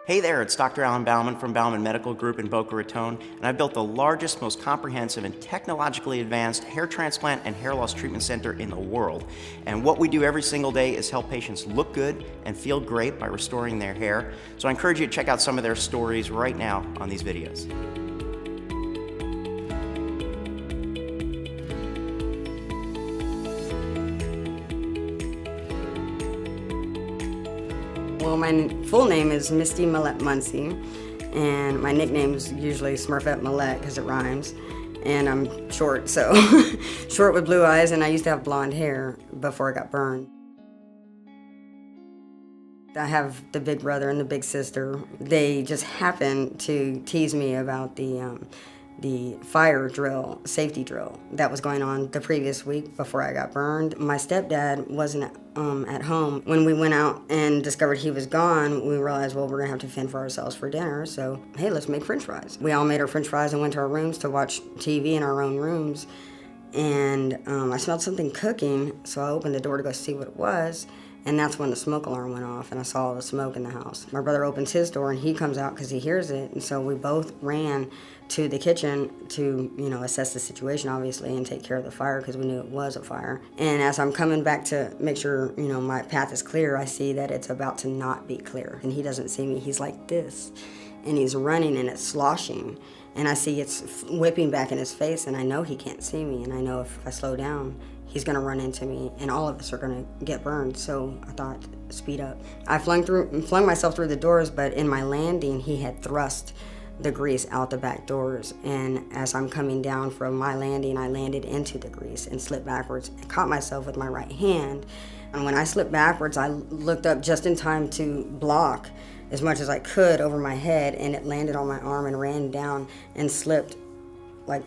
Hey there, it's Dr. Alan Bauman from Bauman Medical Group in Boca Raton, and I've built the largest, most comprehensive, and technologically advanced hair transplant and hair loss treatment center in the world. And what we do every single day is help patients look good and feel great by restoring their hair. So I encourage you to check out some of their stories right now on these videos. Well, my full name is Misty Muncie, and my nickname is usually Smurfette Millette because it rhymes. And I'm short, so short with blue eyes, and I used to have blonde hair before I got burned. I have the big brother and the big sister. They just happened to tease me about the fire drill, safety drill that was going on the previous week before I got burned. My stepdad wasn't at home. When we went out and discovered he was gone, we realized, well, we're gonna have to fend for ourselves for dinner, so hey, let's make french fries. We all made our french fries and went to our rooms to watch TV in our own rooms, and I smelled something cooking, so I opened the door to go see what it was. And that's when the smoke alarm went off, and I saw all the smoke in the house. My brother opens his door, and he comes out because he hears it. And so we both ran to the kitchen to, assess the situation, obviously, and take care of the fire because we knew it was a fire. And as I'm coming back to make sure, my path is clear, I see that it's about to not be clear. And he doesn't see me. He's like this, and he's running, and it's sloshing. And I see it's whipping back in his face, and I know he can't see me. And I know if I slow down, he's gonna run into me, and all of us are gonna get burned. So I thought, speed up. I flung myself through the doors, but in my landing, he had thrust the grease out the back doors. And as I'm coming down from my landing, I landed into the grease and slipped backwards and caught myself with my right hand. And when I slipped backwards, I looked up just in time to block as much as I could over my head, and it landed on my arm and ran down and slipped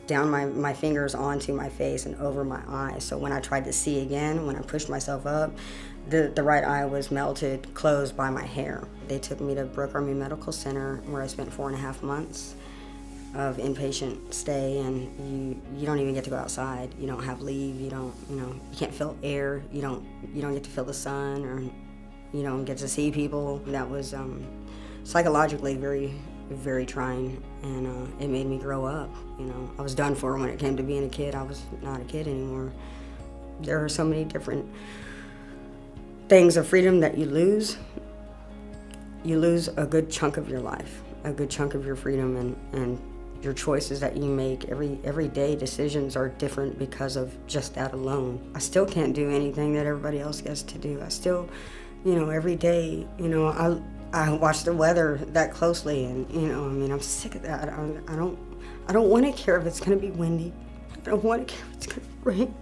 down my fingers onto my face and over my eyes. So when I tried to see again, when I pushed myself up, the right eye was melted, closed by my hair. They took me to Brooke Army Medical Center, where I spent 4.5 months of inpatient stay, and you don't even get to go outside. You don't have leave. You can't feel air. You don't get to feel the sun, or you don't get to see people. That was psychologically very, very trying, and it made me grow up. I was done for when it came to being a kid. I was not a kid anymore. There are so many different things of freedom that you lose. You lose a good chunk of your life, a good chunk of your freedom, and your choices that you make. Every day decisions are different because of just that alone. I still can't do anything that everybody else gets to do. I still, every day, I watch the weather that closely, and I'm sick of that. I don't want to care if it's going to be windy. I don't want to care if it's going to rain.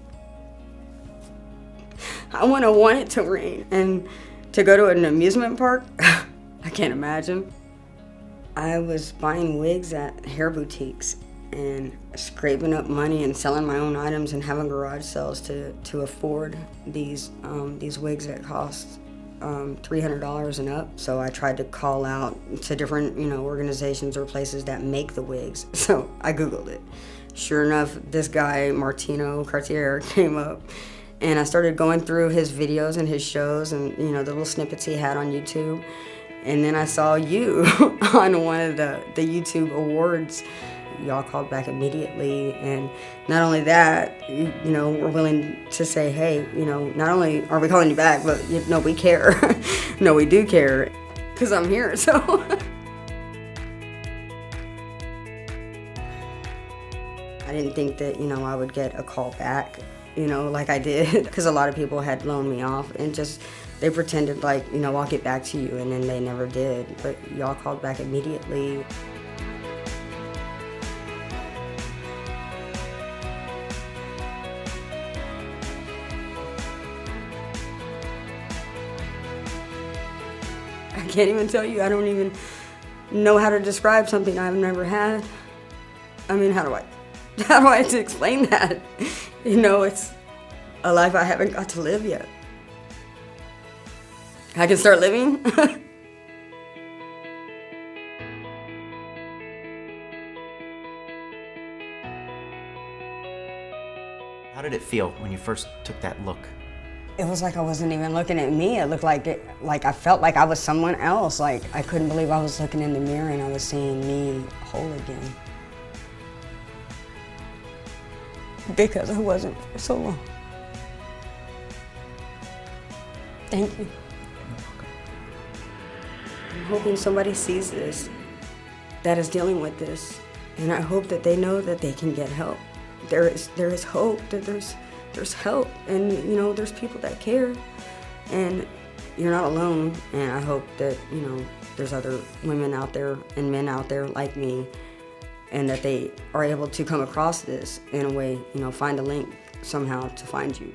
I want it to rain. And to go to an amusement park, I can't imagine. I was buying wigs at hair boutiques and scraping up money and selling my own items and having garage sales to afford these wigs that cost $300 and up. So I tried to call out to different organizations or places that make the wigs. So I Googled it. Sure enough, this guy Martino Cartier came up, and I started going through his videos and his shows and the little snippets he had on YouTube. And then I saw you on one of the YouTube awards. Y'all called back immediately, and not only that, we're willing to say, hey, not only are we calling you back, but we care. No, we do care, because I'm here, so. I didn't think that, I would get a call back, like I did, because a lot of people had blown me off, and just, they pretended like, I'll get back to you, and then they never did. But y'all called back immediately. I can't even tell you. I don't even know how to describe something I've never had. I mean, how do I explain that? It's a life I haven't got to live yet. I can start living. How did it feel when you first took that look? It was like I wasn't even looking at me. It looked like I felt like I was someone else. Like I couldn't believe I was looking in the mirror and I was seeing me whole again. Because I wasn't for so long. Thank you. I'm hoping somebody sees this, that is dealing with this, and I hope that they know that they can get help. There is hope, that there's help, and you know, there's people that care, and you're not alone. And I hope that, you know, there's other women out there and men out there like me, and that they are able to come across this in a way, you know, find a link somehow to find you.